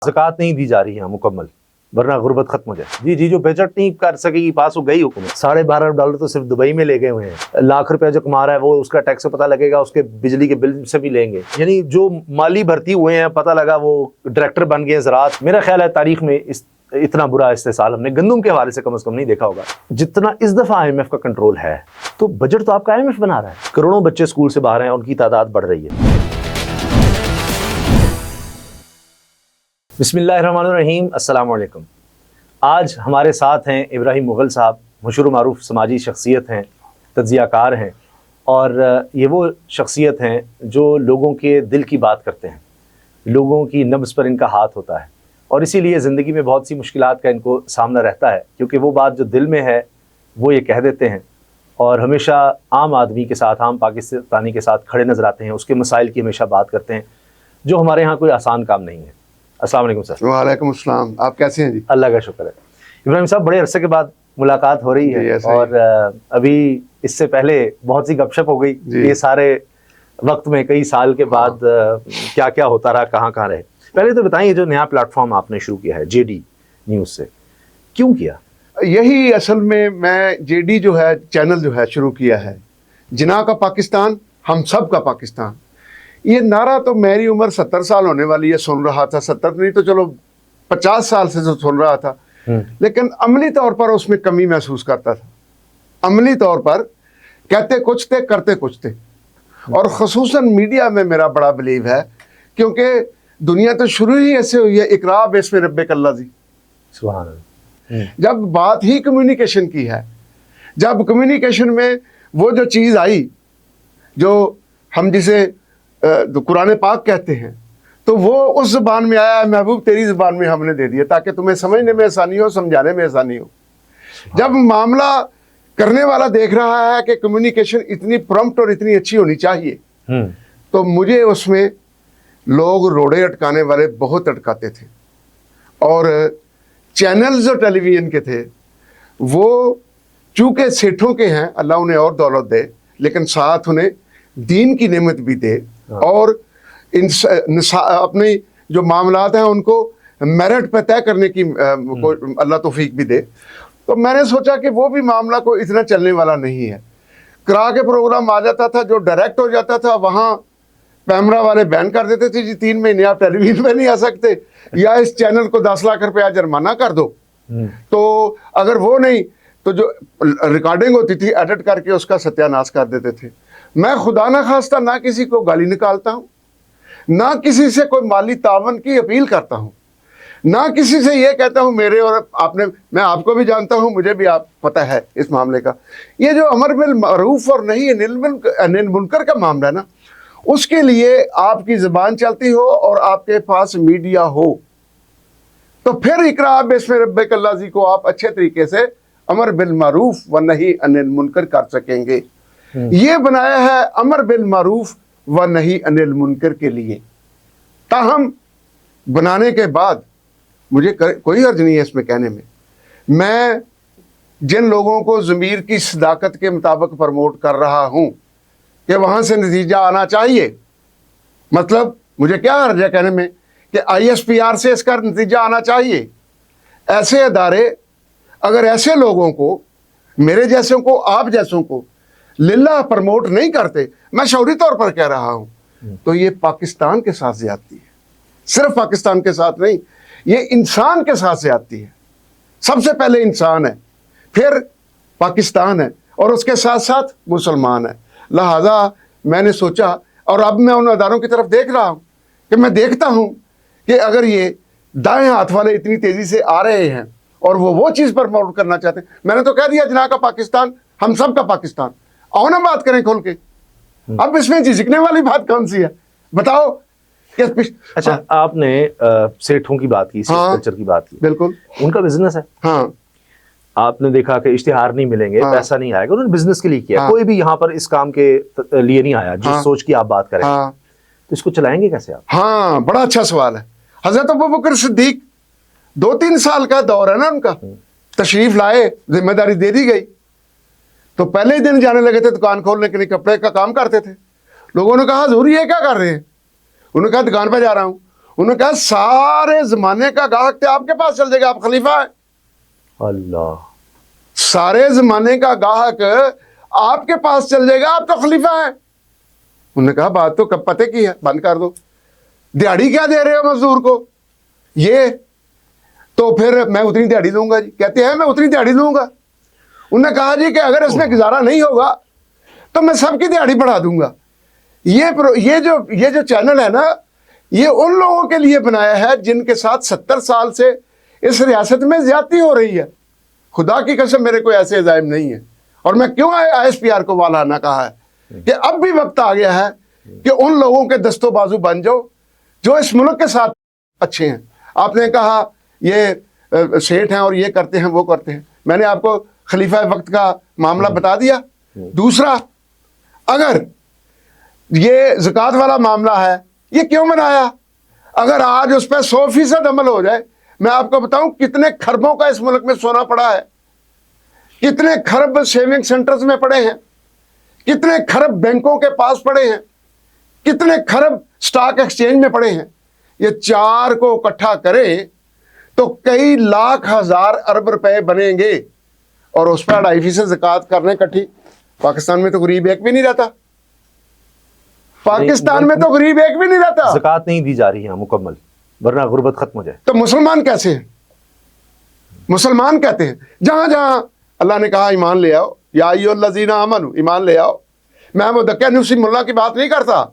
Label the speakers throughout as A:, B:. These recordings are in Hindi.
A: ज़कात नहीं दी जा रही है मुकम्मल, वरना गुर्बत खत्म हो जाए। जी जी, जो बजट नहीं कर सकेगी पास हो गई हुकूमत। $12.5 तो सिर्फ दुबई में ले गए हुए हैं। लाख रुपया जो कमा रहा है वो उसका टैक्स पता लगेगा, उसके बिजली के बिल से भी लेंगे। यानी जो माली भर्ती हुए हैं, पता लगा वो डायरेक्टर बन गए ज़राअत। मेरा ख्याल है तारीख में इतना बुरा इस्तेसाल हमने गंदम के हवाले से कम नहीं देखा होगा जितना इस दफ़ा IMF का कंट्रोल है। तो बजट तो आपका IMF बना रहा है। करोड़ों बच्चे स्कूल से बाहर हैं, उनकी तादाद बढ़ रही है। बिस्मिल्लाहिर्रहमानिर्रहीम, अस्सलाम वालेकुम। आज हमारे साथ हैं इब्राहिम मुग़ल साहब, मशहूर मारूफ समाजी शख्सियत हैं, तज्ज़ियाकार हैं, और ये वो शख्सियत हैं जो लोगों के दिल की बात करते हैं। लोगों की नब्ज़ पर इनका हाथ होता है और इसीलिए ज़िंदगी में बहुत सी मुश्किलात का इनको सामना रहता है, क्योंकि वो बात जो दिल में है वो ये कह देते हैं और हमेशा आम आदमी के साथ, आम पाकिस्तानी के साथ खड़े नज़र आते हैं। उसके मसाइल की हमेशा बात करते हैं, जो हमारे यहाँ कोई आसान काम नहीं है। अस्सलाम वालेकुम सर।
B: वालेकुम अस्सलाम। आप कैसे हैं जी?
A: अल्लाह का शुक्र है। इब्राहिम साहब, बड़े अरसे के बाद मुलाकात हो रही है और अभी इससे पहले बहुत सी गपशप हो गई। ये सारे वक्त में कई साल के बाद क्या क्या होता रहा, कहाँ कहाँ रहे। पहले तो बताइए, जो नया प्लेटफॉर्म आपने शुरू किया है JD न्यूज़ से, क्यों किया?
B: यही असल में मैं JD जो है चैनल जो है शुरू किया है, जिना का पाकिस्तान, हम सब का पाकिस्तान। ये नारा तो मेरी उम्र 70 साल होने वाली है सुन रहा था। 70 नहीं तो चलो 50 साल से तो सुन रहा था, लेकिन अमली तौर पर उसमें कमी महसूस करता था। अमली तौर पर कहते कुछ थे, करते कुछ थे। और ख़ुसूसन मीडिया में मेरा बड़ा बिलीव है, क्योंकि दुनिया तो शुरू ही ऐसे हुई है, इकरा बेस्म रब्बिक अल्लाज़ी। सुभान अल्लाह। जब बात ही कम्युनिकेशन की है, जब कम्युनिकेशन में वो जो चीज़ आई जो हम जिसे कुरान पाक कहते हैं, तो वो उस ज़बान में आया है, महबूब तेरी ज़बान में हमने दे दिया ताकि तुम्हें समझने में आसानी हो, समझाने में आसानी हो। जब मामला करने वाला देख रहा है कि कम्युनिकेशन इतनी प्रॉम्प्ट और इतनी अच्छी होनी चाहिए, तो मुझे उसमें लोग रोड़े अटकाने वाले बहुत अटकाते थे। और चैनल जो टेलीविज़न के थे वो चूँकि सेठों के हैं, अल्लाह उन्हें और दौलत दे, लेकिन साथ उन्हें दीन की नेमत भी दे और अपने जो मामलात हैं उनको मेरिट पे तय करने की अल्लाह तौफीक भी दे। तो मैंने सोचा कि वो भी मामला को इतना चलने वाला नहीं है। करा के प्रोग्राम आ जाता था, जो डायरेक्ट हो जाता था वहाँ कैमरा वाले बैन कर देते थे, जी 3 महीने आप टेलीविजन में नहीं आ सकते, या इस चैनल को 10 लाख रुपया जुर्माना कर दो। तो अगर वो नहीं तो जो रिकॉर्डिंग होती थी एडिट करके उसका सत्यानाश कर देते थे। मैं खुदा ना खास्ता ना किसी को गाली निकालता हूँ, ना किसी से कोई माली तावन की अपील करता हूँ, ना किसी से ये कहता हूँ मेरे और आपने, मैं आपको भी जानता हूँ, मुझे भी आप पता है इस मामले का। ये जो अमर बिल मारूफ और नहीं अनिल मुनकर का मामला है ना, उसके लिए आपकी ज़बान चलती हो और आपके पास मीडिया हो, तो फिर इकरा बिस्म रब्बिक अल्लाज़ी को आप अच्छे तरीके से अमर बिल मारूफ व नहीं अनिल मुनकर कर सकेंगे। ये बनाया है अमर बिल मारूफ व नहीं अनिल मुनकर के लिए। ताहम बनाने के बाद मुझे कोई हर्ज नहीं है इसमें कहने में, मैं जिन लोगों को ज़मीर की सदाकत के मुताबिक प्रमोट कर रहा हूँ कि वहाँ से नतीजा आना चाहिए, मतलब मुझे क्या हर्ज है कहने में कि ISPR से इसका नतीजा आना चाहिए। ऐसे अदारे अगर ऐसे लोगों को, मेरे जैसों को, आप जैसों को लिल्लाह प्रमोट नहीं करते, मैं शौरी तौर पर कह रहा हूँ, तो ये पाकिस्तान के साथ ज़्यादती है। सिर्फ पाकिस्तान के साथ नहीं, ये इंसान के साथ ज़्यादती है। सबसे पहले इंसान है, फिर पाकिस्तान है और उसके साथ साथ मुसलमान है। लिहाजा मैंने सोचा, और अब मैं उन अदारों की तरफ देख रहा हूँ कि मैं देखता हूँ कि अगर ये दाएं हाथ वाले इतनी तेज़ी से आ रहे हैं और वो चीज़ पर प्रमोट करना चाहते हैं, मैंने तो कह दिया जिना का पाकिस्तान, हम सब का पाकिस्तान। आओ ना बात करें खोल के। अब इसमें झिझकने वाली बात कौन सी है, बताओ।
A: अच्छा, आपने सेठों की बात की, कल्चर की बात की, बिल्कुल उनका बिजनेस है।
B: हाँ,
A: आपने देखा कि इश्तिहार नहीं मिलेंगे, पैसा नहीं आएगा, उन्होंने बिजनेस के लिए किया। कोई भी यहाँ पर इस काम के लिए नहीं आया जिस सोच की आप बात करें। तो इसको चलाएंगे कैसे आप?
B: हाँ, बड़ा अच्छा सवाल है। हजरत अबू बकर सिद्दीक 2-3 साल का दौर है ना उनका, तशरीफ लाए, जिम्मेदारी दे दी गई, तो पहले ही दिन जाने लगे थे दुकान खोलने के लिए, कपड़े का काम करते थे। लोगों ने कहा हुजूर ये क्या कर रहे हैं? उन्होंने कहा दुकान पर जा रहा हूँ। उन्होंने कहा सारे जमाने का गाहक थे आपके पास चल जाएगा, आप खलीफा है।
A: अल्लाह,
B: सारे जमाने का गाहक आपके पास चल जाएगा, आप तो खलीफा है। उन्होंने कहा बात तो कब पते की है, बंद कर दो। दिहाड़ी क्या दे रहे हो मजदूर को, ये तो फिर मैं उतनी दिहाड़ी दूंगा जी। कहते हैं मैं उतनी दिहाड़ी दूंगा। उन्होंने कहा जी कि अगर इसमें गुजारा नहीं होगा तो मैं सबकी दिहाड़ी बढ़ा दूंगा। ये जो चैनल है ना, ये उन लोगों के लिए बनाया है जिनके साथ 70 साल से इस रियासत में ज्यादती हो रही है। खुदा की कसम मेरे को ऐसे इल्जाम नहीं है। और मैं क्यों ISPR को वालाना कहा है कि अब भी वक्त आ गया है कि उन लोगों के दस्तों बाजू बन जाओ जो इस मुल्क के साथ अच्छे हैं। आपने कहा ये सेठ हैं और ये करते हैं वो करते हैं, मैंने आपको खलीफा वक्त का मामला बता दिया। दूसरा, अगर ये ज़कात वाला मामला है, ये क्यों बनाया? अगर आज उस पर 100% अमल हो जाए, मैं आपको बताऊं कितने खरबों का इस मुल्क में सोना पड़ा है, कितने खरब सेविंग सेंटर्स में पड़े हैं, कितने खरब बैंकों के पास पड़े हैं, कितने खरब स्टॉक एक्सचेंज में पड़े हैं। ये चार को इकट्ठा करें तो कई लाख हजार अरब रुपए बनेंगे। और उस पर 2.5% ज़कात करने इकट्ठी। पाकिस्तान में तो गरीब एक भी नहीं रहता, पाकिस्तान में तो गरीब एक भी नहीं रहता।
A: ज़कात नहीं दी जा रही है मुकम्मल, वरना गुर्बत खत्म हो जाए।
B: तो मुसलमान कैसे हैं? मुसलमान कहते हैं जहां जहां अल्लाह ने कहा ईमान ले आओ, या अय्युहल्लज़ीना आमनू, ईमान ले आओ। मैं मुद्दक्किर मुल्ला की बात नहीं करता,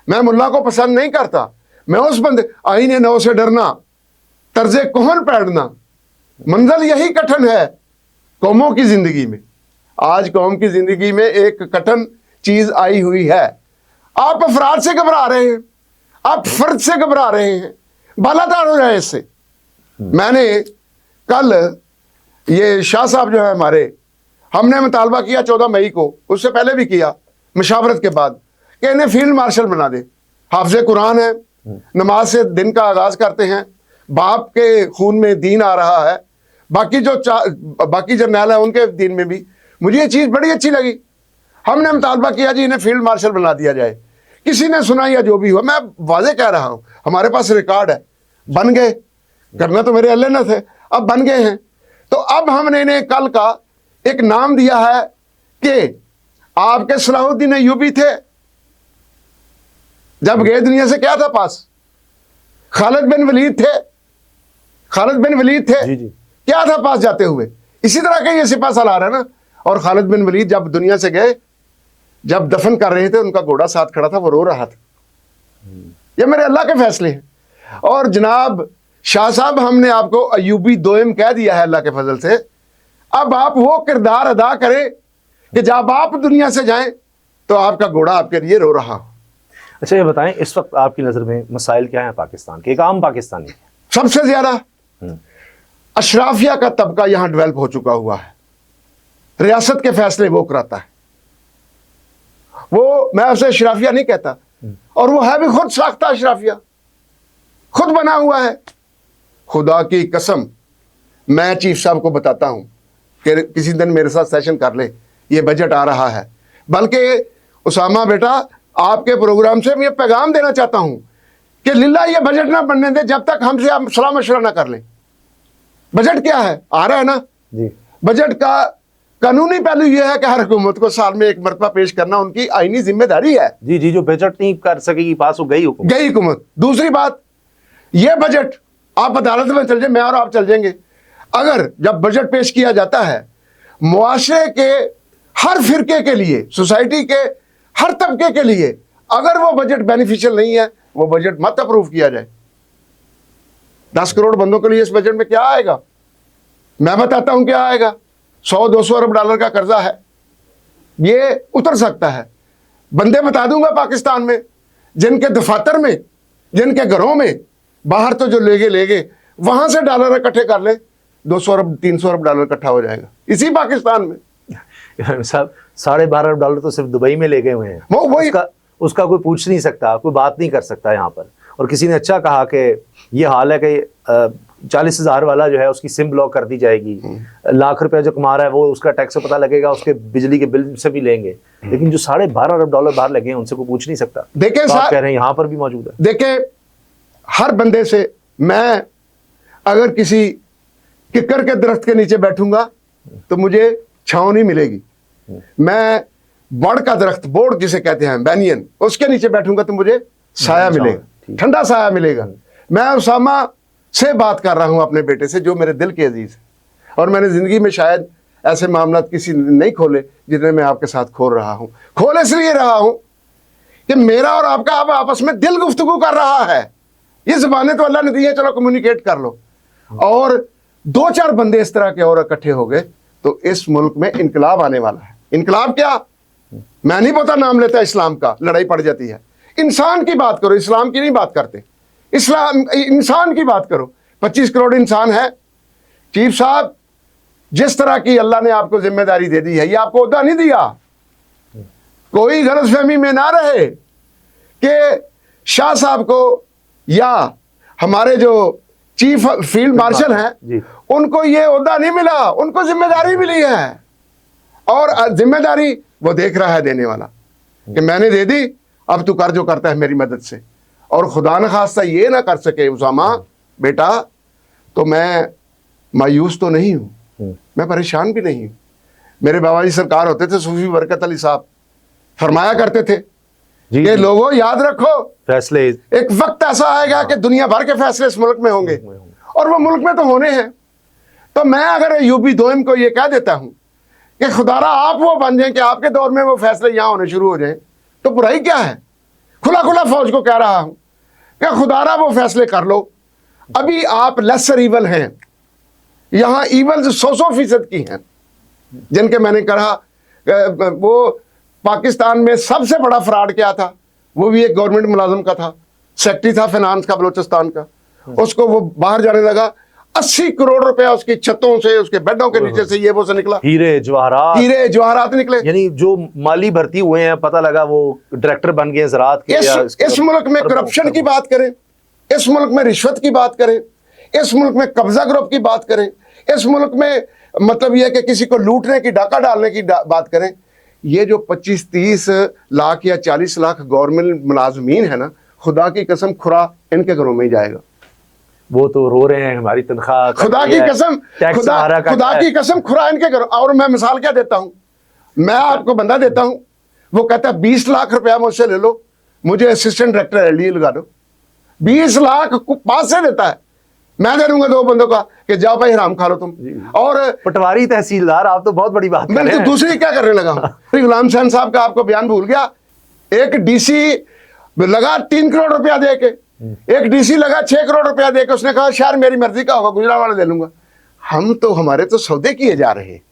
B: मैं मुल्ला को पसंद नहीं करता, मैं उस बंदे आईने नौ से डरना, तर्जे कोहन पैड़ना, मंजिल यही कठिन है कौमों की जिंदगी में। आज कौम की जिंदगी में एक कठिन चीज आई हुई है। आप अफराद से घबरा रहे हैं, आप फर्द से घबरा रहे हैं, बालादार हो जाए इससे। मैंने कल ये शाह साहब जो है हमारे, हमने मुतालबा किया 14 मई को, उससे पहले भी किया मशावरत के बाद, कि इन्हें फील्ड मार्शल बना दे। हाफिज़ कुरान है, नमाज से दिन का आगाज करते हैं, बाप के खून में दीन आ रहा है, बाकी जो बाकी जर्नैल है उनके दीन में भी। मुझे ये चीज़ बड़ी अच्छी लगी। हमने मुतालबा किया जी इन्हें फील्ड मार्शल बना दिया जाए। किसी ने सुना या जो भी हुआ, मैं वाजे कह रहा हूँ, हमारे पास रिकॉर्ड है, बन गए। करना तो मेरे अल्लाह ने थे, अब बन गए हैं। तो अब हमने इन्हें कल का एक नाम दिया है कि आपके सलाहुद्दीन अय्यूबी थे, जब गए दुनिया से क्या था पास? खालिद बिन वलीद थे, खालिद बिन वलीद थे
A: जी जी।
B: क्या था पास जाते हुए? इसी तरह के ये सिपा सालार है ना। और खालिद बिन वलीद जब दुनिया से गए, जब दफन कर रहे थे, उनका घोड़ा साथ खड़ा था, वो रो रहा था। ये मेरे अल्लाह के फैसले हैं। और जनाब शाह साहब, हमने आपको अयूबी दोयम कह दिया है अल्लाह के फजल से। अब आप वो किरदार अदा करें कि जब आप दुनिया से जाएं तो आपका घोड़ा आपके लिए रो रहा हो।
A: अच्छा, ये बताएं इस वक्त आपकी नज़र में मसाइल क्या हैं पाकिस्तान के, एक आम पाकिस्तानी?
B: सबसे ज्यादा अशराफिया का तबका यहां डेवलप हो चुका हुआ है। रियासत के फैसले वो कराता है। वो, मैं उसे अशराफिया नहीं कहता, और वो है भी खुद साख्ता अशराफिया, खुद बना हुआ है। खुदा की कसम, मैं चीफ साहब को बताता हूं कि किसी दिन मेरे साथ सेशन कर ले, ये बजट आ रहा है। बल्कि उसामा बेटा, आपके प्रोग्राम से मैं ये पैगाम देना चाहता हूं कि लिल्ला ये बजट ना बनने दे जब तक हमसे आप सलाह मशवरा ना कर लें। बजट क्या है, आ रहा है ना
A: जी।
B: बजट का कानूनी पहलू यह है कि हर हुकूमत को साल में एक मरतबा पेश करना उनकी आईनी जिम्मेदारी है।
A: जी जी, जो बजट नहीं कर सकेगी पास, वो गई हुकूमत।
B: गई हुकूमत। दूसरी बात, यह बजट आप अदालत में चल जाए, मैं और आप चल जाएंगे, अगर जब बजट पेश किया जाता है, मुआशरे के हर फिरके के लिए, सोसाइटी के हर तबके के लिए, अगर वो बजट बेनिफिशियल नहीं है, वो बजट मत अप्रूव किया जाए। 10 करोड़ बंदों के लिए इस बजट में क्या आएगा? मैं बताता हूं क्या आएगा। 100-200 अरब डॉलर का कर्जा है, ये उतर सकता है। बंदे बता दूंगा पाकिस्तान में, जिनके दफातर में, जिनके घरों में, बाहर तो जो लेगे वहां से डॉलर इकट्ठे कर ले, 200 अरब 300 अरब डॉलर इकट्ठा हो जाएगा इसी पाकिस्तान में।
A: साहब, 12.5 अरब डॉलर तो सिर्फ दुबई में ले गए हुए हैं।
B: वो
A: उसका कोई पूछ नहीं सकता, कोई बात नहीं कर सकता यहाँ पर। और किसी ने अच्छा कहा कि ये हाल है कि 40,000 वाला जो है उसकी सिम ब्लॉक कर दी जाएगी, लाख रुपया जो कमा रहा है वो उसका टैक्स पता लगेगा, उसके बिजली के बिल से भी लेंगे। लेकिन जो 12.5 अरब डॉलर बाहर लगे हैं उनसे कोई पूछ नहीं सकता।
B: देखें,
A: तो आप कह रहे हैं यहाँ पर भी मौजूद है।
B: देखें, हर बंदे से, मैं अगर किसी किक्कर के दरख्त के नीचे बैठूंगा तो मुझे छांव नहीं मिलेगी, मैं बड़ का दरख्त, बोर्ड जिसे कहते हैं बैनियन, उसके नीचे बैठूंगा तो मुझे साया मिलेगा, ठंडा साया मिलेगा। मैं उसामा से बात कर रहा हूं, अपने बेटे से, जो मेरे दिल के अजीज है, और मैंने जिंदगी में शायद ऐसे मामला किसी ने नहीं खोले जितने मैं आपके साथ खोल रहा हूं। खोल इसलिए रहा हूं कि मेरा और आपका अब आपस में दिल गुफ्तगू कर रहा है। ये ज़बानें तो अल्लाह ने दी है, चलो कम्युनिकेट कर लो। और 2-4 बंदे इस तरह के और इकट्ठे हो गए तो इस मुल्क में इनकलाब आने वाला है। इनकलाब क्या, मैं नहीं पता, नाम लेता इस्लाम का, लड़ाई पड़ जाती है। इंसान की बात करो, इस्लाम की नहीं बात करते। इस्लाम, इंसान की बात करो। 25 करोड़ इंसान है। चीफ साहब, जिस तरह की अल्लाह ने आपको जिम्मेदारी दे दी है, ये आपको ओहदा नहीं दिया। कोई गलतफहमी में ना रहे कि शाह साहब को या हमारे जो चीफ फील्ड मार्शल हैं उनको ये ओहदा नहीं मिला, उनको जिम्मेदारी मिली है। और जिम्मेदारी वो देख रहा है देने वाला कि मैंने दे दी, अब तू कर जो करता है मेरी मदद से। और खुदा न खास्ता ये ना कर सके उसामा बेटा, तो मैं मायूस तो नहीं हूं, मैं परेशान भी नहीं हूं। मेरे बाबा जी सरकार होते थे, सूफी बरकत अली साहब, फरमाया करते थे कि लोगों याद रखो, फैसले एक वक्त ऐसा आएगा कि दुनिया भर के फैसले इस मुल्क में होंगे, और वो मुल्क में तो होने हैं। तो मैं अगर यूपी दोइम को ये कह देता हूं कि खुदारा आप वो बन जाएं कि आपके दौर में वो फैसले यहां होने शुरू हो जाएं, तो बुराई क्या है। खुला खुला फौज को कह रहा हूं कि खुदारा वो फैसले कर लो। अभी आप लेसर ईवल हैं, यहां ईवल 100% की हैं, जिनके मैंने कहा वो पाकिस्तान में सबसे बड़ा फ्रॉड क्या था, वो भी एक गवर्नमेंट मुलाजिम का था, सेक्रेटरी था फाइनेंस का बलूचिस्तान का। उसको वो बाहर जाने लगा, 80 करोड़ रुपया उसकी छतों से, उसके बेडों के नीचे से, ये वो से निकला, हीरे जवाहरात निकले। यानी जो माली भर्ती हुए हैं, पता लगा वो डायरेक्टर बन गए ज़राअत के। इस मुल्क में करप्शन की बात करें, इस मुल्क में रिश्वत की बात करें, इस मुल्क में कब्जा ग्रुप की बात करें, इस मुल्क में मतलब यह कि किसी को लूटने की, डाका डालने की बात करें। ये जो 25-30 लाख या 40 लाख गवर्नमेंट मुलाजमीन है ना, खुदा की कसम खुरा इनके घरों में ही जाएगा। वो तो रो रहे हैं हमारी तनख्वाह, खुदा की कसम, खुदा की कसम खुरा इनके घरों। और मैं मिसाल क्या देता हूं, मैं आपको बंदा देता हूं, वो कहता है 20 लाख रुपया मुझसे ले लो, मुझे असिस्टेंट डायरेक्टर एलडी लगा दो। 20 लाख पास से देता है, मैं दे दूंगा 2 बंदों का कि जाओ भाई हराम खा लो तुम। और पटवारी तहसीलदार, आप तो बहुत बड़ी बात कर रहे हैं। मैं तो दूसरी क्या करने लगा हूं। गुलाम हुसैन साहब का आपको बयान भूल गया, एक डीसी लगा 3 करोड़ रुपया दे के, एक डीसी लगा 6 करोड़ रुपया दे के, उसने कहा शहर मेरी मर्जी का होगा, गुजरांवाला ले लूंगा। हम तो, हमारे तो सौदे किए जा रहे हैं,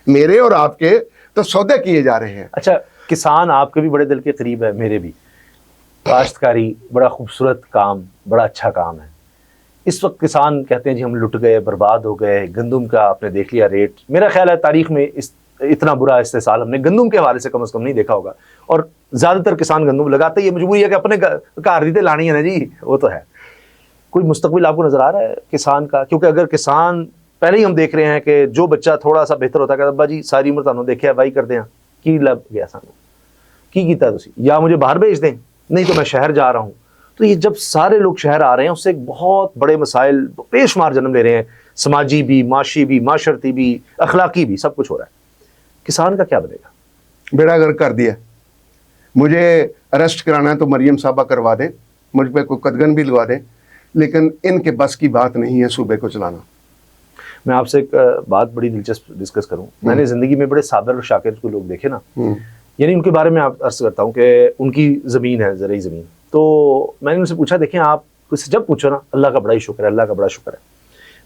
B: मेरे और आपके तो सौदे किए जा रहे हैं। अच्छा, किसान आपके भी बड़े दिल के करीब है, मेरे भी। काश्तकारी बड़ा खूबसूरत काम, बड़ा अच्छा काम है। इस वक्त किसान कहते हैं जी हम लुट गए, बर्बाद हो गए। गंदम का आपने देख लिया रेट, मेरा ख्याल है तारीख में इतना बुरा इस्तेसाल हमने गंदम के हवाले से कम नहीं देखा होगा। और ज़्यादातर किसान गंदम लगाते, ये मजबूरी है कि अपने घर रीते लानी है ना जी, वो तो है। कोई मुस्तकबिल आपको नज़र आ रहा है किसान का? क्योंकि अगर किसान, पहले ही हम देख रहे हैं कि जो बच्चा थोड़ा सा बेहतर होता है, अब्बा जी सारी उम्र तुहानू देखिया वाही करते हैं, की लग गया सानू, की कीता तुसी, या मुझे बाहर भेज दें, नहीं तो मैं शहर जा रहा हूँ। तो ये जब सारे लोग शहर आ रहे हैं, उससे एक बहुत बड़े मसाइल बेशुमार जन्म ले रहे हैं, समाजी भी, माशी भी, माशरती भी, अखलाकी भी, सब कुछ हो रहा है। किसान का क्या बनेगा? बेड़ा गर्क कर दिया। मुझे अरेस्ट कराना है तो मरियम साहबा करवा दें, मुझ पर कोई कदगन भी लगवा दें, लेकिन इनके बस की बात नहीं है सूबे को चलाना। मैं आपसे एक बात बड़ी दिलचस्प डिस्कस करूं। मैंने ज़िंदगी में बड़े साबिर और शाकिर को लोग देखे ना, यानी उनके बारे में आप अर्ज करता हूँ कि उनकी ज़मीन है, ज़रूरी ज़मीन। तो मैंने उनसे पूछा, देखें आप जब पूछो ना, अल्लाह का बड़ा ही शुक्र है, अल्लाह का बड़ा शुक्र है।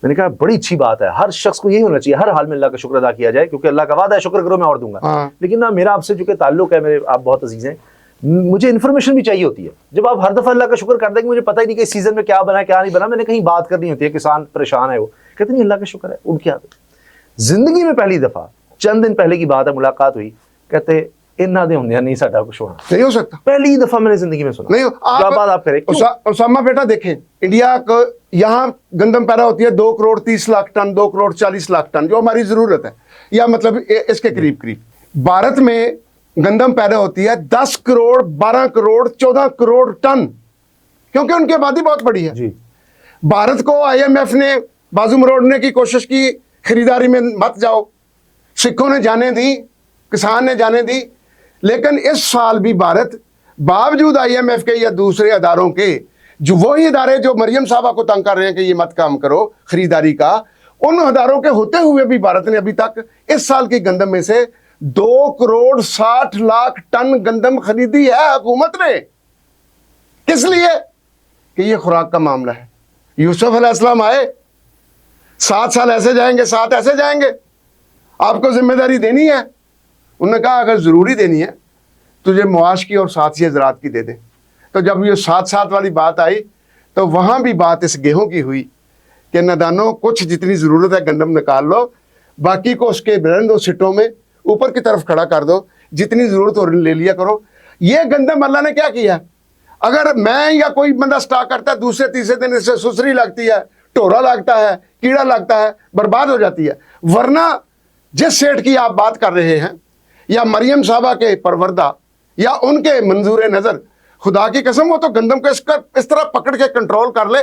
B: मैंने कहा बड़ी अच्छी बात है, हर शख्स को यही होना चाहिए, हर हाल में अल्लाह का शुक्र अदा किया जाए, क्योंकि अल्लाह का वादा है शुक्र करो मैं और दूंगा। लेकिन ना मेरा आपसे चूंकि ताल्लुक है, मेरे आप बहुत अजीज हैं, मुझे इन्फॉर्मेशन भी चाहिए होती है। जब आप हर दफ़ा अल्लाह का शुक्र कर देंगे, मुझे पता ही नहीं कि इस सीज़न में क्या बना क्या नहीं बना, मैंने कहीं बात करनी होती है, किसान परेशान है, वो कहते नहीं अल्लाह का शुक्र है। उनकी आदत, ज़िंदगी में पहली दफ़ा चंद दिन पहले की बात है, मुलाकात हुई, कहते इन्ना दे होंगे नहीं साडा कुछ होना नहीं हो सकता। पहली दफा मैंने जिंदगी में सुना। नहीं आप करें उसामा बेटा, देखें इंडिया को यहाँ गंदम पैदा होती है 2 करोड़ 30 लाख टन, 2 करोड़ 40 लाख टन, जो हमारी जरूरत है, या मतलब इसके करीब करीब। भारत में गंदम पैदा होती है 10 करोड़ 12 करोड़ 14 करोड़ टन, क्योंकि उनकी आबादी बहुत बड़ी है।
A: जी।
B: भारत को IMF ने बाजू मरोड़ने की कोशिश की, खरीदारी में मत जाओ, सिखों ने जाने दी, किसान ने जाने दी, लेकिन इस साल भी भारत बावजूद IMF के या दूसरे अदारों के, जो वही इदारे जो मरियम साहबा को तंग कर रहे हैं कि ये मत काम करो खरीदारी का, उन अदारों के होते हुए भी भारत ने अभी तक इस साल की गंदम में से 2,60,00,000 टन गंदम खरीदी है हुकूमत ने। किस लिए? कि ये खुराक का मामला है। यूसुफ अलैहिस्सलाम आए, 7 साल ऐसे जाएंगे, 7 ऐसे जाएंगे, आपको जिम्मेदारी देनी है। उन्होंने कहा अगर जरूरी देनी है तुझे मुआश की और साथ ही ज़राअत की दे दें। तो जब ये 7-7 वाली बात आई तो वहां भी बात इस गेहूं की हुई कि नदानों कुछ जितनी ज़रूरत है गंदम निकाल लो, बाकी को उसके रहने दो, सिटों में ऊपर की तरफ खड़ा कर दो, जितनी ज़रूरत हो ले लिया करो। ये गंदम अल्लाह ने क्या किया, अगर मैं या कोई बंदा स्टॉक करता है, दूसरे तीसरे दिन इससे सुसरी लगती है, टोरा लगता है, कीड़ा लगता है, बर्बाद हो जाती है। वरना जिस सेठ की आप बात कर रहे हैं, या मरियम साहबा के परवरदा या उनके मंजूर नज़र, खुदा की कसम वो तो गंदम को इस तरह पकड़ के कंट्रोल कर ले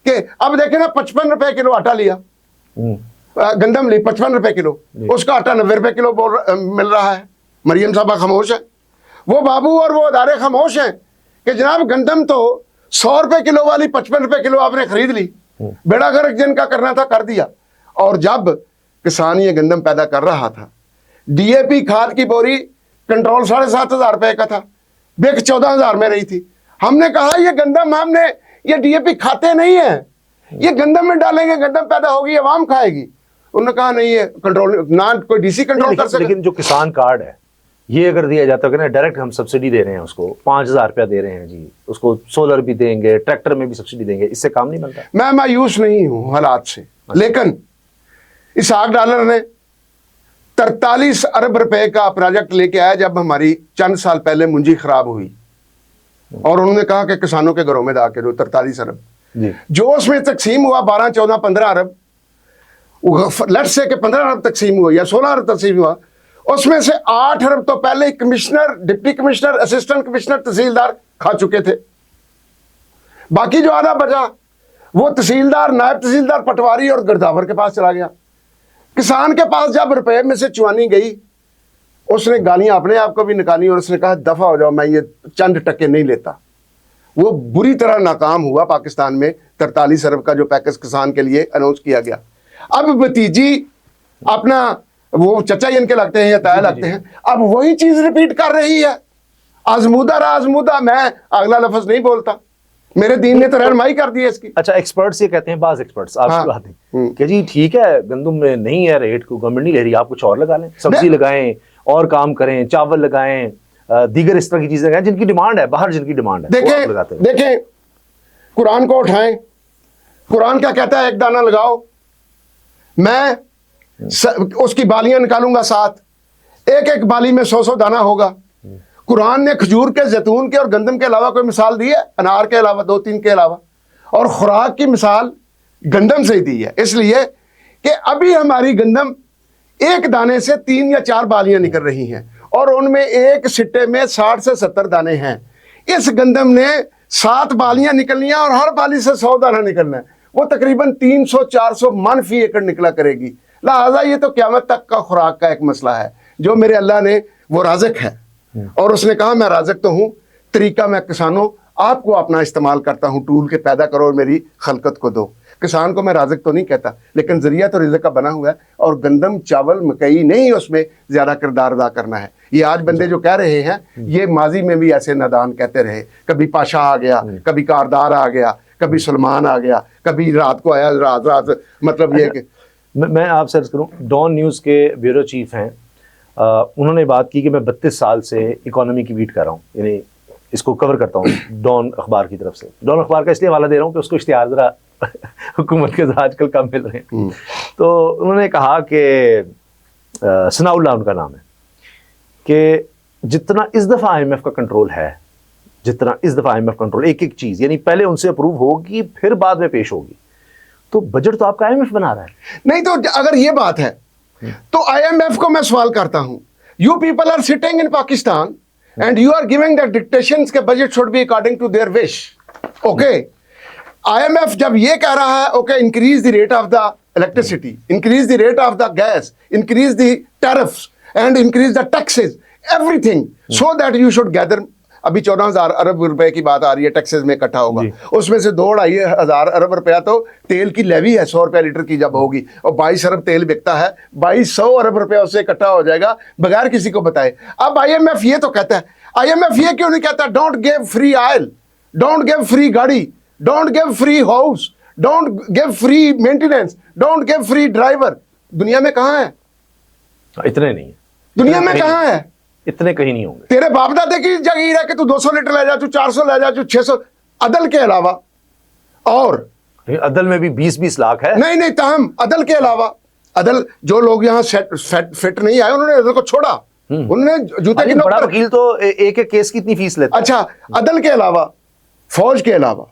B: कि अब देखे ना 55 रुपए किलो आटा लिया, गंदम ली 55 रुपए किलो, उसका आटा 90 रुपए किलो मिल रहा है। मरियम साहबा खामोश है, वो बाबू और वो अदारे खामोश हैं कि जनाब गंदम तो 100 रुपए किलो वाली 55 रुपए किलो आपने खरीद ली, बेड़ा गर्क जिनका करना था कर दिया। और जब किसान ये गंदम पैदा कर रहा था, DAP खाद की बोरी कंट्रोल 7,500 रुपए का था, बिक 14,000 में रही थी। हमने कहा ये गंदम, हमने ये DAP खाते नहीं है, ये गंदम में डालेंगे, गंदम पैदा होगी, अवाम खाएगी। उन्होंने कहा नहीं, ये कंट्रोल ना कोई DC कंट्रोल कर सके।
A: लेकिन जो किसान कार्ड है ये अगर दिया जाता है ना, डायरेक्ट हम सब्सिडी दे रहे हैं उसको, 5,000 रुपया दे रहे हैं जी, उसको सोलर भी देंगे, ट्रैक्टर में भी सब्सिडी देंगे, इससे काम नहीं बनता।
B: मैं मायूस नहीं हूं हालात से, लेकिन इसहाक डालर ने 43 अरब रुपए का प्रोजेक्ट लेके आया जब हमारी चंद साल पहले मुंजी खराब हुई, और उन्होंने कहा कि किसानों के घरों में दा के दो 43 अरब
A: जी।
B: जो उसमें तकसीम हुआ 12, 14, 15 अरब, लेट से कि 15 अरब तकसीम हुआ या 16 अरब तकसीम हुआ, उसमें से 8 अरब तो पहले commissioner, deputy commissioner, assistant commissioner, तहसीलदार खा चुके थे। बाकी जो आधा बचा वो तहसीलदार, नायब तहसीलदार, पटवारी और गिरदावर के पास चला गया। किसान के पास जब रुपए में से चुआनी गई, उसने गालियां अपने आप को भी निकाली और उसने कहा दफा हो जाओ, मैं ये चंद टके नहीं लेता। वो बुरी तरह नाकाम हुआ। पाकिस्तान में 43 अरब का जो पैकेज किसान के लिए अनाउंस किया गया, अब भतीजी अपना वो चचा इनके लगते हैं या ताया लगते हैं, अब वही चीज रिपीट कर रही है। आजमूदा राजमूदा, मैं अगला लफ्ज नहीं बोलता, मेरे दीन ने तो रहनुमाई कर दी है इसकी।
A: अच्छा, एक्सपर्ट्स ये कहते हैं, बाज एक्सपर्ट्स आपकी बात है कि जी ठीक है गंदम में नहीं है रेट, को गवर्नमेंट नहीं ले रही, आप कुछ और लगा लें, सब्जी लगाएं और काम करें, चावल लगाएं, दीगर इस तरह की चीजें लगाएं जिनकी डिमांड है, बाहर जिनकी डिमांड है।
B: देखें कुरान को उठाएं, कुरान क्या कहता है, एक दाना लगाओ, मैं उसकी बालियां निकालूंगा 7, एक एक बाली में 100-100 दाना होगा। कुरान ने खजूर के, जैतून के और गंदम के अलावा कोई मिसाल दी है? अनार के अलावा, 2-3 के अलावा। और खुराक की मिसाल गंदम से ही दी है, इसलिए कि अभी हमारी गंदम एक दाने से 3 या 4 बालियां निकल रही हैं और उनमें एक सिट्टे में 60 से 70 दाने हैं। इस गंदम ने 7 बालियां निकलनी है और हर बाली से 100 दाना निकलना है, वो तकरीबन 300-400 मन फी एकड़ निकला करेगी। लिहाजा ये तो क़यामत तक का खुराक का एक मसला है। जो मेरे अल्लाह ने, वो राज़िक है और उसने कहा मैं राज़िक तो हूँ, तरीका मैं किसानों आपको अपना इस्तेमाल करता हूँ, टूल के पैदा करो और मेरी खलकत को दो। किसान को मैं राज़िक तो नहीं कहता, लेकिन जरिया तो रिज़्क़ का बना हुआ है और गंदम, चावल, मकई नहीं उसमें ज़्यादा किरदार अदा करना है। ये आज बंदे जो कह रहे हैं, ये माजी में भी ऐसे नादान कहते रहे, कभी पाशा आ गया, कभी कारदार आ गया, कभी सलमान आ गया, कभी रात को आया, रात मतलब ये कि
A: मैं आपसे अर्ज करूं, डॉन न्यूज़ के ब्यूरो चीफ हैं, उन्होंने बात की कि मैं 32 साल से इकोनॉमी की बीट कर रहा हूँ, यानी इसको कवर करता हूँ डॉन अखबार की तरफ से। डॉन अखबार का इसलिए हवाला दे रहा हूँ कि उसको इश्तिहार ज़रा हुकूमत के आजकल कम मिल रहे हैं। तो उन्होंने कहा कि सनाउल्लाह उनका नाम है, कि जितना इस दफ़ा IMF का कंट्रोल है, जितना इस दफ़ा IMF कंट्रोल, एक एक चीज़ यानी पहले उनसे अप्रूव होगी फिर बाद में पेश होगी, तो बजट तो आपका IMF बना रहा है।
B: नहीं तो अगर ये बात है तो IMF को मैं सवाल करता हूं, you people are sitting in Pakistan and you are giving the dictations के बजट should be according to their wish. Okay, IMF जब ये कह रहा है okay increase the rate of the electricity, increase the rate of the gas, increase the tariffs and increase the taxes, everything, so that you should gather. अभी 14,000 अरब रुपए की बात आ रही है टैक्सेस में इकट्ठा होगा, उसमें से 2-2.5 अरब रुपया तो तेल की लेवी है 100 रुपया लीटर की जब होगी, और 22 अरब तेल बिकता है, 2200 अरब रुपया उससे इकट्ठा हो जाएगा बगैर किसी को बताए। अब IMF ये तो कहता है, IMF ये क्यों नहीं कहता don't give free oil, don't give free गाड़ी, don't give free house, don't give free maintenance, don't give free driver. दुनिया में कहां है?
A: इतने नहीं है,
B: दुनिया में कहां है?
A: इतने कहीं नहीं होंगे।
B: तेरे बाप दादे की जागीर है कि तू 200 लीटर ले जा, तू 400 ले जा, तू 600, अदल के अलावा। और
A: अदल में भी 20-20 लाख है।
B: नहीं ताहम अदल के अलावा, अदल जो लोग यहाँ फिट नहीं आए उन्होंने अदल को छोड़ा, उन्होंने जूते की
A: बड़ा वकील तो एक केस की इतनी फीस लेता है।
B: अच्छा, अदल के अलावा, फौज के अलावा,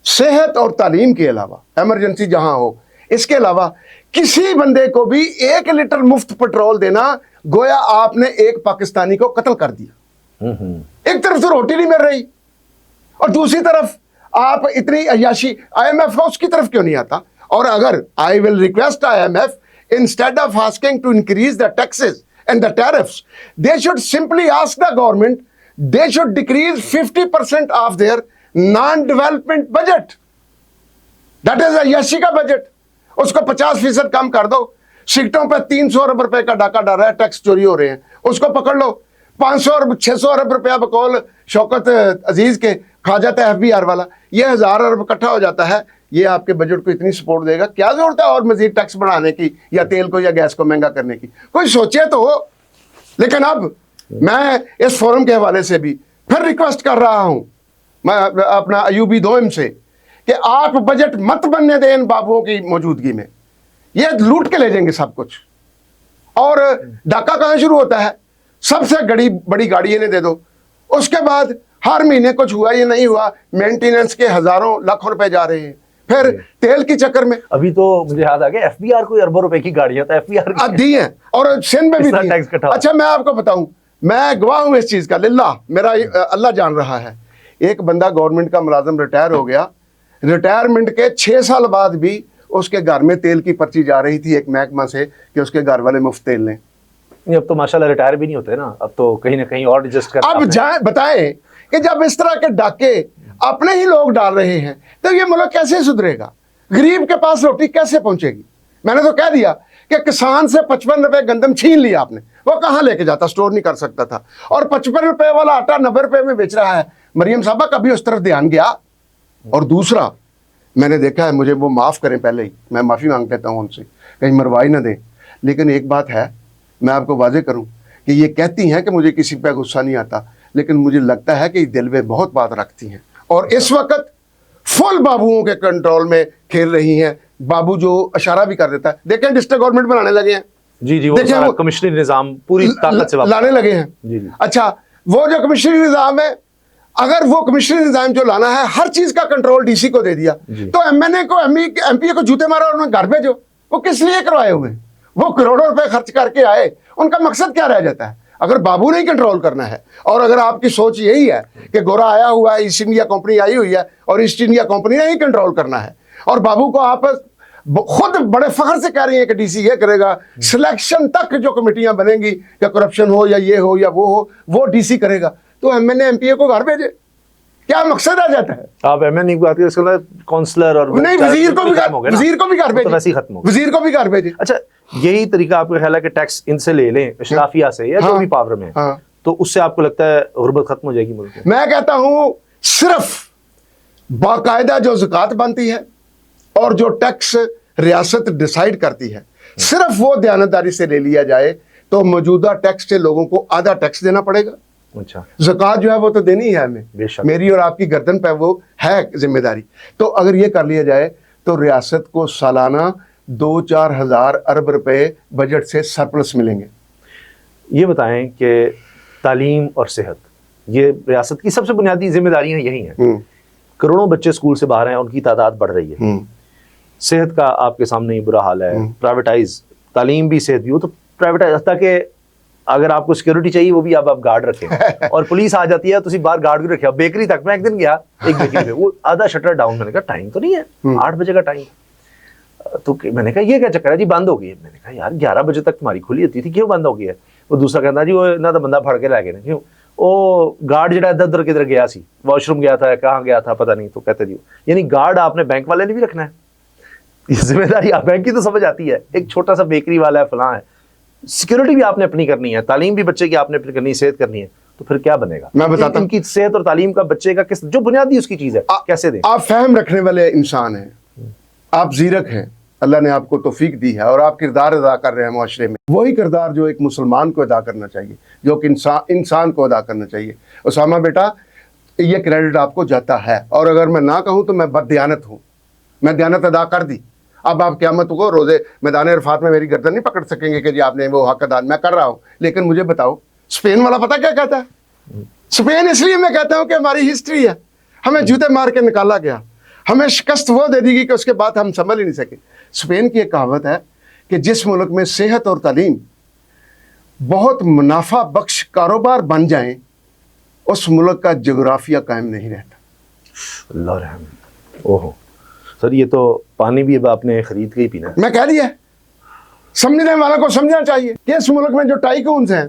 B: सेहत और तालीम के अलावा, इमरजेंसी जहां हो, इसके अलावा किसी बंदे को भी 1 लीटर मुफ्त पेट्रोल देना गोया आपने एक पाकिस्तानी को कत्ल कर दिया। एक तरफ तो रोटी नहीं मिल रही और दूसरी तरफ आप इतनी अय्याशी, IMF का उसकी तरफ क्यों नहीं आता? और अगर I will request IMF instead of asking to increase the taxes and the tariffs, they should simply ask the government, they should decrease 50% of their non-development budget. That is अय्याशी का बजट, उसको 50% कम कर दो। सिगटों पे 300 अरब रुपए का डाका डाल रहा है, टैक्स चोरी हो रहे हैं, उसको पकड़ लो। 500 अरब 600 अरब रुपया बकौल शौकत अजीज के खा जाता है FBR वाला, ये 1000 अरब इकट्ठा हो जाता है। ये आपके बजट को इतनी सपोर्ट देगा? क्या जरूरत है और मजीद टैक्स बढ़ाने की या तेल को या गैस को महंगा करने की? कोई सोचे तो हो। लेकिन अब मैं इस फोरम के हवाले से भी फिर रिक्वेस्ट कर रहा हूं, मैं अपना अयूबी दोइम से, कि आप बजट मत बनने दें इन बाबुओं की मौजूदगी में, ये लूट के ले जाएंगे सब कुछ। और डाका कहां शुरू होता है? सबसे बड़ी गाड़ी इन्हें दे दो, उसके बाद हर महीने कुछ हुआ ये नहीं हुआ, मेंटेनेंस के हजारों लाखों रुपए जा रहे हैं, फिर तेल के चक्कर में।
A: अभी तो मुझे याद आ गया FBR कोई अरबों रुपए की गाड़ियां था, FBR
B: दी हैं और सिंध में भी दी हैं। अच्छा, मैं आपको बताऊं, मैं गवाह हूं इस चीज का, लिल्लाह, मेरा अल्लाह जान रहा है। एक बंदा गवर्नमेंट का मुलाजिम रिटायर हो गया, रिटायरमेंट के 6 साल बाद भी उसके घर में तेल की पर्ची जा रही थी एक महकमा से कि उसके घर वाले मुफ्त तेल लें।
A: अब तो माशाल्लाह रिटायर भी नहीं होते ना, अब तो कहीं ना कहीं और एडजस्ट कर।
B: अब जाए बताएं कि जब इस तरह के डाके अपने ही लोग डाल रहे हैं तो ये मुल्क कैसे सुधरेगा? गरीब के पास रोटी कैसे पहुंचेगी? मैंने तो कह दिया कि किसान से 55 रुपए गंदम छीन लिया आपने, वो कहां लेके जाता? स्टोर नहीं कर सकता था, और 55 रुपए वाला आटा 90 रुपए में बेच रहा है। मरियम साहबा, कभी उस तरफ ध्यान गया? और दूसरा, मैंने देखा है, मुझे वो माफ करें, पहले ही मैं माफी मांग लेता हूं उनसे, कहीं मरवाई ना दें, लेकिन एक बात है, मैं आपको वाजे करूं कि ये कहती हैं कि मुझे किसी पे गुस्सा नहीं आता, लेकिन मुझे लगता है कि दिल में बहुत बात रखती हैं और इस वक्त फुल बाबुओं के कंट्रोल में खेल रही हैं। बाबू जो इशारा भी कर देता है, देखें डिस्ट्रिक्ट गवर्नमेंट बनाने लगे हैं,
A: जी, वो सारा कमिश्नरी निजाम पूरी ताकत से
B: लाने लगे हैं। जी। अच्छा, वो जो कमिश्नरी निजाम है, अगर वो कमिश्नरी निजाम जो लाना है, हर चीज का कंट्रोल DC को दे दिया, तो MNA को MP को जूते मारा और उन्हें घर भेजो। वो किस लिए करवाए हुए? वो करोड़ों रुपए खर्च करके आए, उनका मकसद क्या रह जाता है? अगर बाबू नहीं कंट्रोल करना है, और अगर आपकी सोच यही है कि गोरा आया हुआ है, ईस्ट इंडिया कंपनी आई हुई है और ईस्ट इंडिया कंपनी ने ही कंट्रोल करना है, और बाबू को आप खुद बड़े फख्र से कह रही हैं कि DC ये करेगा, सिलेक्शन तक जो कमेटियां बनेंगी, या करप्शन हो या ये हो या वो DC करेगा, तो MNA MPA को घर भेजे। क्या मकसद आ जाता है?
A: आप MNA की बात करें, काउंसलर और
B: नहीं, वजीर को भी घर भेजे,
A: वैसे ही खत्म हो,
B: वजीर को भी घर भेजे।
A: अच्छा, यही तरीका आपका ख्याल है कि टैक्स इनसे ले लें, इशराफिया से या जो भी पावर में, तो उससे आपको लगता है गुर्बत खत्म हो जाएगी मुल्क में?
B: मैं कहता हूं सिर्फ बाकायदा जो ज़कात बनती है और जो टैक्स रियासत डिसाइड करती है, सिर्फ वो दयानतदारी से ले लिया जाए तो मौजूदा टैक्स से लोगों को आधा टैक्स देना पड़ेगा।
A: अच्छा,
B: ज़कात जो है वो तो देनी ही है हमें, मेरी और आपकी गर्दन पे वो है जिम्मेदारी। तो अगर ये कर लिया जाए तो रियासत को सालाना 2-4 हज़ार अरब रुपए बजट से सरप्लस मिलेंगे।
A: ये बताएं कि तालीम और सेहत, ये रियासत की सबसे बुनियादी जिम्मेदारियां यही हैं। करोड़ों बच्चे स्कूल से बाहर हैं, उनकी तादाद बढ़ रही है। सेहत का आपके सामने ही बुरा हाल है, प्राइवेटाइज तालीम भी सेहत भी, वो तो प्राइवेटाइज, ताकि अगर आपको सिक्योरिटी चाहिए वो भी आप गार्ड रखें और पुलिस आ जाती है तो उसी बाहर गार्ड भी रखे। बेकरी तक मैं एक दिन गया, एक बेकरी पे वो आधा शटर डाउन, मैंने कहा टाइम तो नहीं है, 8 बजे का टाइम। तो मैंने कहा ये क्या चक्कर है जी, बंद हो गई है। मैंने कहा यार 11 बजे तक तुम्हारी खुली होती थी, क्यों बंद हो गई है? वो दूसरा कहता जी वो ना तो बंदा फड़ के ला गए, क्यों? वो गार्ड जरा इधर उधर किधर गया सी, वॉशरूम गया था, कहाँ गया था पता नहीं। तो कहते जी यानी गार्ड आपने बैंक वाले ने भी रखना है, ये जिम्मेदारी आप बैंक की तो समझ आती है, एक छोटा सा बेकरी वाला है, फलां है। सिक्योरिटी भी आपने अपनी करनी है, तालीम भी बच्चे की आपने अपनी करनी है, सेहत करनी है, तो फिर क्या बनेगा?
B: मैं बताता हूं,
A: इनकी सेहत और तालीम का बच्चे का किस जो बुनियादी उसकी चीज है कैसे दें?
B: आप फहम रखने वाले इंसान हैं, आप जीरक हैं, अल्लाह ने आपको तौफीक दी है और आप किरदार अदा कर रहे हैं माशरे में, वही किरदार जो एक मुसलमान को अदा करना चाहिए, जो कि इंसान को अदा करना चाहिए। उसामा बेटा, ये क्रेडिट आपको जाता है, और अगर मैं ना कहूँ तो मैं बददियानत हूँ, मैं दयानत अदा कर दी। अब आप क़यामत को रोज़े मैदान अरफात में मेरी गर्दन नहीं पकड़ सकेंगे कि जी आपने वो हक अदा, मैं कर रहा हूँ। लेकिन मुझे बताओ, स्पेन वाला पता क्या कहता है? स्पेन इसलिए मैं कहता हूँ कि हमारी हिस्ट्री है, हमें जूते मार के निकाला गया, हमें शिकस्त वो दे दी गई कि उसके बाद हम संभल ही नहीं सके। स्पेन की एक कहावत है कि जिस मुल्क में सेहत और तालीम बहुत मुनाफा बख्श कारोबार बन जाएं, उस मुल्क का जोग्राफिया कायम नहीं रहता।
A: अल्लाह रहम। ओहो सर, ये तो पानी भी अब आपने खरीद के ही पीना है।
B: मैं कह दिया, समझने वालों को समझना चाहिए कि इस मुल्क में जो टाइकून्स हैं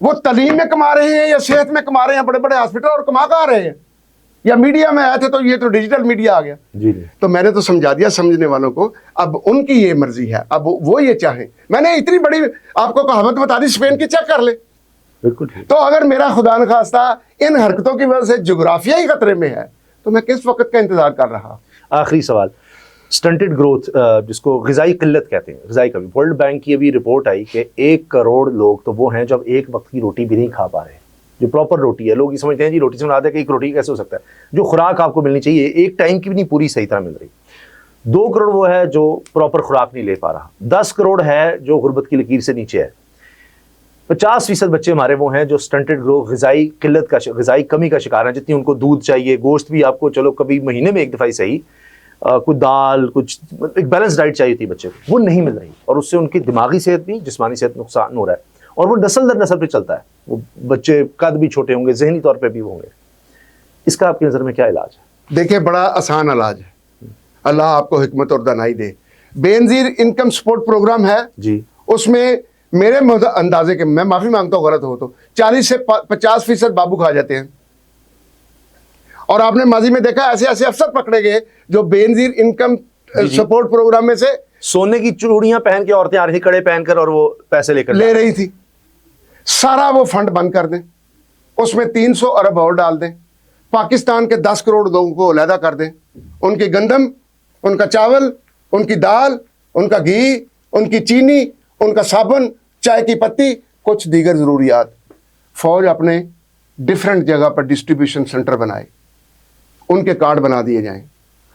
B: वो तालीम में कमा रहे हैं या सेहत में कमा रहे हैं, बड़े बड़े हॉस्पिटल और कमा कहाँ रहे हैं, या मीडिया में आए थे तो ये तो डिजिटल मीडिया आ गया
A: जी।
B: तो मैंने तो समझा दिया समझने वालों को। अब उनकी ये मर्जी है, अब वो ये चाहें। मैंने इतनी बड़ी आपको कहावत बता दी, स्पेन की चेक कर ले।
A: बिल्कुल।
B: तो अगर मेरा खुदा न खास्ता इन हरकतों की वजह से जोग्राफिया ही खतरे में है तो मैं किस वक्त का इंतजार कर रहा।
A: आखिरी सवाल, स्टंटेड ग्रोथ जिसको ग़िज़ाई किल्लत कहते हैं, ग़िज़ाई कमी। वर्ल्ड बैंक की अभी रिपोर्ट आई कि 1 करोड़ लोग तो वो हैं जो अब एक वक्त की रोटी भी नहीं खा पा रहे, जो प्रॉपर रोटी है। लोग ये समझते हैं जी रोटी से मुराद है कि एक रोटी कैसे हो सकता है, जो खुराक आपको मिलनी चाहिए एक टाइम की भी नहीं पूरी सही तरह मिल रही। 2 करोड़ वो है जो प्रॉपर खुराक नहीं ले पा रहा, 10 करोड़ है जो गुर्बत की लकीर से नीचे है, 50% बच्चे हमारे वो हैं जो स्टंटेड ग्रोथ ग़िज़ाई किल्लत का, ग़िज़ाई कमी का शिकार हैं। जितनी उनको दूध चाहिए, गोश्त भी आपको चलो कभी महीने में एक दफ़ा ही सही, कुछ दाल, कुछ एक बैलेंस डाइट चाहिए थी बच्चे को, वो नहीं मिल रही, और उससे उनकी दिमागी सेहत भी, जिस्मानी सेहत नुकसान हो रहा है, और वो नस्ल दर नस्ल पे चलता है। वो बच्चे कद भी छोटे होंगे, जहनी तौर पे भी होंगे। इसका आपकी नज़र में क्या इलाज है?
B: देखिए, बड़ा आसान इलाज है, अल्लाह आपको हिकमत और दानाई दे। बेनज़ीर इनकम सपोर्ट प्रोग्राम है
A: जी,
B: उसमें मेरे अंदाजे के, मैं माफ़ी मांगता हूँ गलत हो तो, 40 से 50% बाबू खा जाते हैं। और आपने माजी में देखा ऐसे ऐसे अफसर पकड़े गए जो बेनज़ीर इनकम सपोर्ट प्रोग्राम में से
A: सोने की चूड़ियां पहन के औरतें आ रही थी, कड़े पहनकर, और वो पैसे लेकर
B: ले रही थी। सारा वो फंड बंद कर दें, उसमें 300 अरब और डाल दें, पाकिस्तान के 10 करोड़ लोगों को अलहदा कर दें, उनकी गंदम, उनका चावल, उनकी दाल, उनका घी, उनकी चीनी, उनका साबुन, चाय की पत्ती, कुछ दीगर ज़रूरियात। फौज अपने डिफरेंट जगह पर डिस्ट्रीब्यूशन सेंटर बनाए, उनके कार्ड बना दिए जाएं,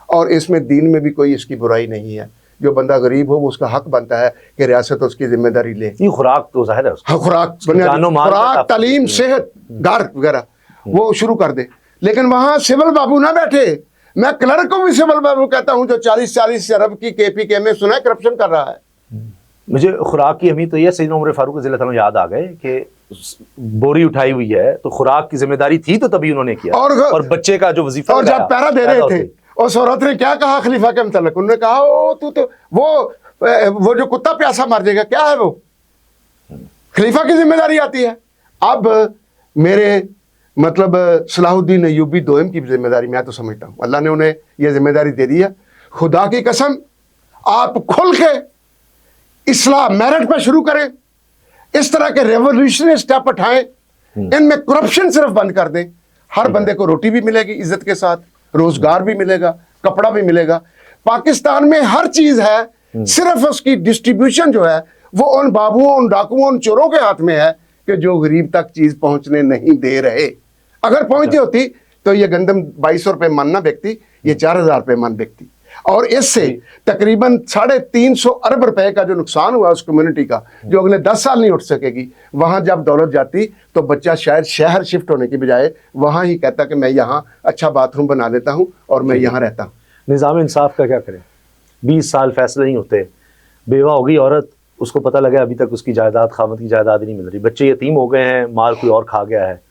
B: और इसमें दीन में भी कोई इसकी बुराई नहीं है। जो बंदा गरीब हो वो उसका हक बनता है कि रियासत उसकी जिम्मेदारी ले।
A: ये खुराक तो जाहिर है,
B: खुराक, तालीम, सेहत, घर वगैरह वो शुरू कर दे। लेकिन वहाँ सिविल बाबू ना बैठे। मैं क्लर्क को भी सिविल बाबू कहता हूँ जो 40 अरब की KPK में सुना है करप्शन कर रहा है।
A: मुझे खुराक की अहमियत तो यह सैयदना उमर फारूक रज़ी अल्लाह अन्हु याद आ गए कि बोरी उठाई हुई है तो खुराक की जिम्मेदारी थी तो तभी उन्होंने किया, और बच्चे का जो वजीफा,
B: और जब पैरा दे रहे थे उस औरत ने क्या कहा खलीफा के मुतल्लिक? उन्होंने कहा ओ तू तो वो जो कुत्ता प्यासा मर जाएगा, क्या है वो? खलीफा की जिम्मेदारी आती है। अब मेरे मतलब सलाहुद्दीन अय्यूबी दोयम की जिम्मेदारी मैं तो समझता हूँ अल्लाह ने उन्हें यह जिम्मेदारी दे दी है। खुदा की कसम, आप खुल के इस्लाह मेरिट पे शुरू करें, इस तरह के रेवोल्यूशनरी स्टेप उठाएं, इनमें करप्शन सिर्फ बंद कर दें। हर बंदे को रोटी भी मिलेगी इज्जत के साथ, रोजगार भी मिलेगा, कपड़ा भी मिलेगा। पाकिस्तान में हर चीज है, सिर्फ उसकी डिस्ट्रीब्यूशन जो है वो उन बाबुओं, उन डाकुओं, उन चोरों के हाथ में है कि जो गरीब तक चीज पहुंचने नहीं दे रहे। अगर पहुंचती होती तो ये गंदम 2200 रुपये मन ना बिकती, ये 4000 रुपये मन बिकती। और इससे तकरीबन 350 अरब रुपए का जो नुकसान हुआ उस कम्युनिटी का, जो अगले 10 साल नहीं उठ सकेगी। वहां जब दौलत जाती तो बच्चा शायद शहर शिफ्ट होने की बजाय वहां ही कहता कि मैं यहाँ अच्छा बाथरूम बना लेता हूँ और मैं यहाँ रहता हूँ।
A: निज़ाम इंसाफ का क्या करें? 20 साल फैसले नहीं होते, बेवा होगी औरत, उसको पता लगा अभी तक उसकी जायदाद, खामद की जायदाद ही नहीं मिल रही, बच्चे यतीम हो गए हैं, माल कोई और खा गया है,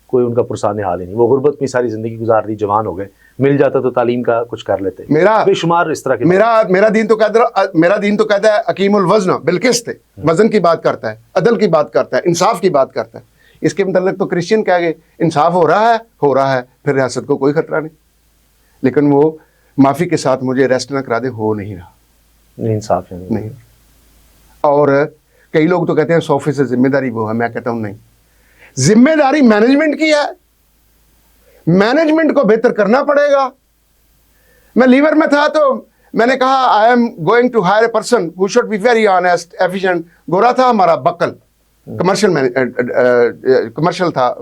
A: कोई उनका पुरसाने हाल ही नहीं, वो गुर्बत में सारी ज़िंदगी गुजार रही, जवान हो गए, मिल जाता तो तालीम का कुछ कर लेते। बेशुमार इस तरह के
B: मेरा दीन तो कहता है अकीमुल वज़न बिलकिस्त, वजन की बात करता है, अदल की बात करता है, इंसाफ की बात करता है। इसके मतलब तो क्रिश्चियन कह गए इंसाफ हो रहा है, फिर रियासत को कोई खतरा नहीं, लेकिन वो माफ़ी के साथ मुझे अरेस्ट ना करा दे, हो नहीं रहा,
A: इंसाफ नहीं।
B: और कई लोग तो कहते हैं 100% जिम्मेदारी वो है, मैं कहता हूं नहीं, जिम्मेदारी मैनेजमेंट की है, मैनेजमेंट को बेहतर करना पड़ेगा। मैं लीवर में था तो मैंने कहा I am going to hire a person who should be very honest efficient. गोरा था हमारा बक्कल, कमर्शियल था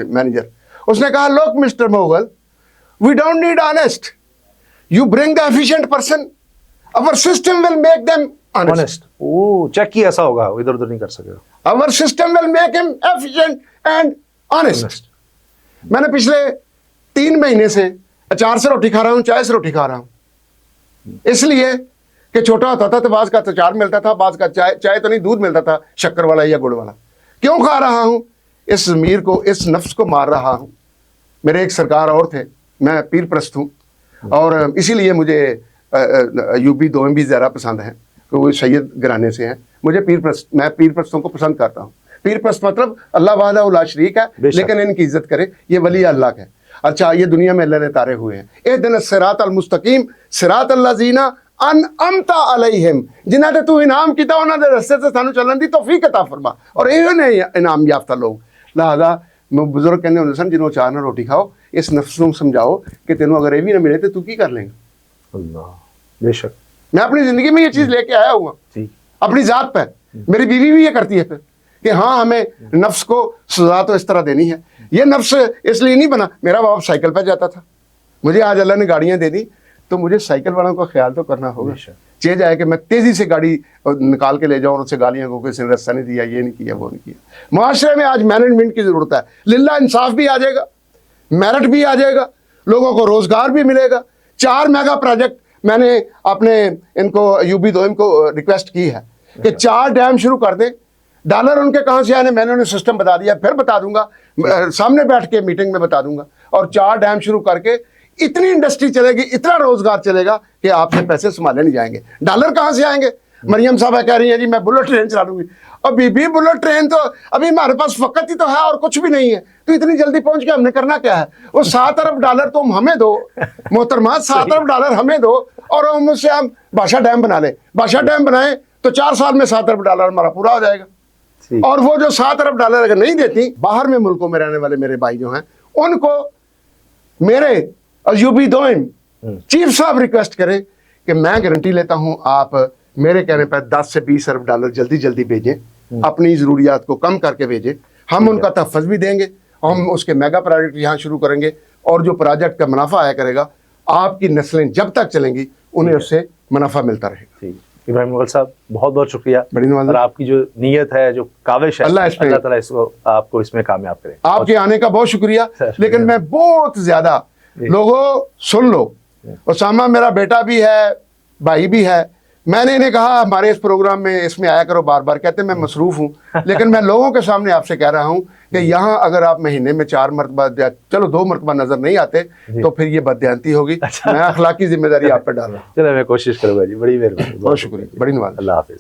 B: मैनेजर। उसने कहा look mister Moghal, we don't need honest, you bring the efficient person, our system will make them honest.
A: चेक ही ऐसा होगा, इधर उधर नहीं कर सकेगा।
B: Our system will make him efficient and honest. मैंने पिछले 3 महीने से अचार से रोटी खा रहा हूँ, चाय से रोटी खा रहा हूँ, इसलिए कि छोटा होता था तो बाज का अचार मिलता था, बाज का चाय तो नहीं, दूध मिलता था शक्कर वाला या गुड़ वाला। क्यों खा रहा हूँ? इस ज़मीर को, इस नफ्स को मार रहा हूँ। मेरे एक सरकार और थे, मैं पीर प्रस्त हूँ, और इसीलिए मुझे यूबी दोएं भी ज़रा पसंद हैं, वो सैयद घराने से हैं। मुझे मैं पीर प्रस्तों को पसंद करता हूँ। पीर प्रस्त मतलब अल्लाह वाहदा उला शरीक है, लेकिन इनकी इज्जत करे, ये वली अल्लाह है। अच्छा, ये दुनिया में अल्लाह ने तारे हुए हैं, इहदिना सिरात अल मुस्तकीम सिरात अल्लज़ीना अनअमता अलैहिम, जिन्हां ते तू इनाम कीता उन्हां दे रस्ते ते सानू चलण दी तौफीक अता फरमा, और इहो ने इनाम याफ्ता लोग। लिहाजा मैं बुजुर्ग कहंदे हुंदे सन, जिन्हों चार ना रोटी खाओ, इस नफ्स नूं समझाओ कि तेनों अगर ये भी ना मिले तो तू की कर लेगा।
A: अल्लाह, बेशक
B: मैं अपनी जिंदगी में ये चीज लेके आया हुआ अपनी जात पर। मेरी बीवी भी ये करती है फिर कि हाँ, हमें नफ्स को सजा तो इस तरह देनी है। ये नफ्स इसलिए नहीं बना, मेरा बाप साइकिल पर जाता था, मुझे आज अल्लाह ने गाड़ियां दे दी, तो मुझे साइकिल वालों का ख्याल तो करना होगा। चेंज आए कि मैं तेजी से गाड़ी निकाल के ले जाऊँ और उससे गालियां को किसी ने रास्ता नहीं दिया, ये नहीं किया, वो नहीं किया। माशरे में आज मैनेजमेंट की जरूरत है। लिल्ला इंसाफ भी आ जाएगा, मेरिट भी आ जाएगा, लोगों को रोजगार भी मिलेगा। 4 मेगा प्रोजेक्ट मैंने अपने इनको यूबी दोइम को रिक्वेस्ट की है कि 4 डैम शुरू कर दें। डॉलर उनके कहाँ से आने, मैंने उन्हें सिस्टम बता दिया, फिर बता दूंगा, सामने बैठ के मीटिंग में बता दूंगा। और 4 डैम शुरू करके इतनी इंडस्ट्री चलेगी, इतना रोजगार चलेगा कि आपसे पैसे संभाले नहीं जाएंगे। डॉलर कहाँ से आएंगे? मरियम साहब कह रही है जी मैं बुलेट ट्रेन चला दूंगी। और बीबी बुलेट ट्रेन तो अभी हमारे पास वक्त ही तो है और कुछ भी नहीं है, तो इतनी जल्दी पहुंच के हमने करना क्या है? वो 7 अरब डॉलर तुम हमें दो मोहतरमा, 7 अरब डॉलर हमें दो, और हम उससे हम बादशाह डैम बना ले। बादशाह डैम बनाए तो 4 साल में 7 अरब डॉलर हमारा पूरा हो जाएगा। और वो जो 7 अरब डॉलर अगर नहीं देती, बाहर में मुल्कों में रहने वाले मेरे भाई जो हैं, उनको मेरे यूबी दोइम चीफ साहब रिक्वेस्ट करें कि मैं गारंटी लेता हूं आप मेरे कहने पर 10 से 20 अरब डॉलर जल्दी जल्दी भेजें, अपनी ज़रूरियात को कम करके भेजें। हम उनका तहफ़्फ़ुज़ भी देंगे, हम उसके मेगा प्रोजेक्ट यहाँ शुरू करेंगे, और जो प्रोजेक्ट का मुनाफा आया करेगा, आपकी नस्लें जब तक चलेंगी उन्हें उससे मुनाफा मिलता रहेगा।
A: इब्राहिम मुगल साहब, बहुत बहुत शुक्रिया।
B: बड़ी नवाज़।
A: और आपकी जो नीयत है, जो काविश है, अल्लाह ताला इसको आपको इसमें कामयाब करे।
B: आपके आने का बहुत शुक्रिया। लेकिन मैं बहुत ज़्यादा, लोगों सुन लो, उसामा मेरा बेटा भी है, भाई भी है। मैंने इन्हें कहा हमारे इस प्रोग्राम में इसमें आया करो बार बार, कहते मैं मसरूफ़ हूँ, लेकिन मैं लोगों के सामने आपसे कह रहा हूँ कि यहाँ अगर आप महीने में 4 मरतबा, चलो 2 मरतबा नजर नहीं आते तो फिर ये बददियानती होगी। मैं अखलाकी जिम्मेदारी आप पर डाल रहा हूँ।
A: चलो, मैं कोशिश करूँगा जी। बड़ी मेहरबानी,
B: बहुत शुक्रिया, बड़ी नवाज़।
A: अल्लाह हाफिज़।